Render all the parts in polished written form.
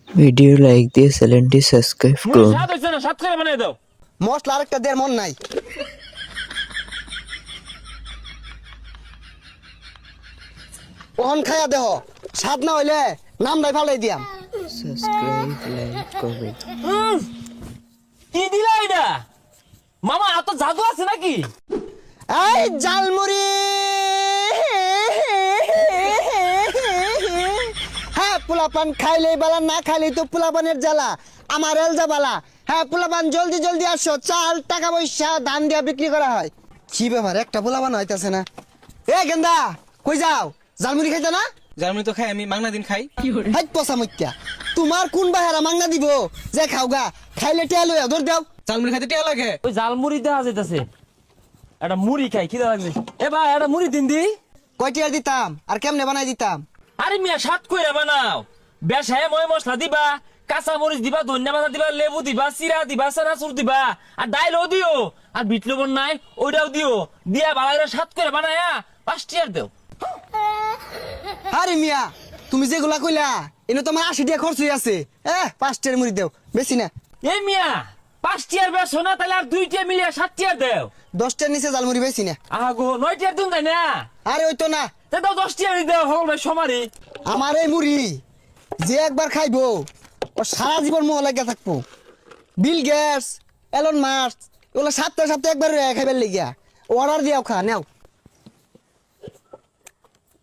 Video like দিয়ে চ্যানেলটি subscribe করুন। স্বাদ হইছে না, স্বাদ করে বানাই দাও। মশলা আরেকটা দেওয়ার মন নাই। ওহন খাইয়া দেহ, স্বাদ না হইলে নাম নাই ফালাই দিয়াম। Subscribe, like, comment. কি দিলা এটা? মামা এত জাদু আছে নাকি? এই জালমুড়ি, হ্যাঁ পোলাপান খাইলেই বালা, না খাইলেই তো পোলাপানের জ্বালা। আমার এলজা বালা। হ্যাঁ পোলাপান জলদি জলদি আসো, চাল টাকা পয়সা ধান দিয়া বিক্রি করা হয়। কি ব্যাপার, একটা পোলাপান হইতাছে না। এ গেন্দা কই যাও? জালমুড়ি খাইতে না? জার্মানি তো খাই, আমি মাংনা দিন খাই। হাই পচা মত্যা, তোমার কোন বাহারা মাংনা দিব যে খাওগা? খাইলে টেয়া লইয়া ধর দাও। জালমুড়ি খাইতে টিয়া লাগে। ওই জাল মুড়ি দেওয়া যাইতাছে, একটা মুড়ি খাই, খিদা লাগছে। এ ভাই একটা মুড়ি দিন দি। কয়টিয়ার দিতাম আর কেমনে বানাই দিতাম? আরে মিয়া স্বাদ কইরা বানাও, বেশায় ময় মশলা দিবা, কাঁচা মরিচ দিবা, ধনিয়া পাতা দিবা, লেবু দিবা, চিরা দিবা, চানাচুর দিবা, আর ডাইলও দিও, আর বিট লবণ নাই ওইটাও দিও, দিয়া ভালো করে স্বাদ করে বানায়া 5 টিয়ার দেও। আরে মিয়া, তুমি যেগুলা কইলা এনে তোমার 80 টাকা খরচ হয়ে আছে। 5 টাকার মুড়ি দেও, বেশি না। এ মিয়া 5 টিয়ার বেশো না, তাহলে আর 2 টিয়া মিলিয়ে 7 টিয়ার দেও। 10 টাকার নিচে জালমুড়ি বেশি না। আগো 9 টিয়ার দিন তাই না? আরে ওই তো না, তে দাও 10 টিয়ারই দেও, হল ভাই সমারি। আমার এই মুড়ি যে একবার খাইবো ও সারা জীবন মোহ লাগিয়া থাকবো। বিল গেটস, এলন মাস্ক ওগুলো সপ্তাহে সপ্তাহে একবার খাইবার লেগিয়া অর্ডার দিয়াও খা নেও।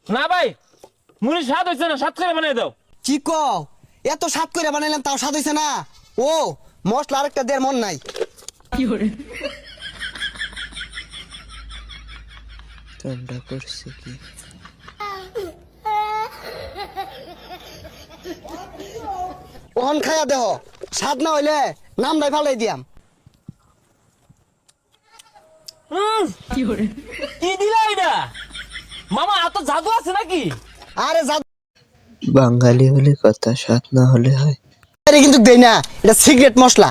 না ভাই মুড়ি স্বাদ হইছে না, স্বাদ করে বানাই দাও। কি কও? এত স্বাদ করে বানাইলাম তাও স্বাদ হইছে না? ও মশলা আরেকটা দেওয়ার মন নাই। কামটা করছে কি? ওহন খাইয়া দেহ, স্বাদ না হইলে নাম নাই ফালাই দিয়াম। কি দিলা এটা? মামা এত জাদু আছে নাকি? আরে যা বাঙালি হলে কথা, স্বাদ না হলে হয়। কিন্তু দেই না, এটা সিক্রেট মশলা।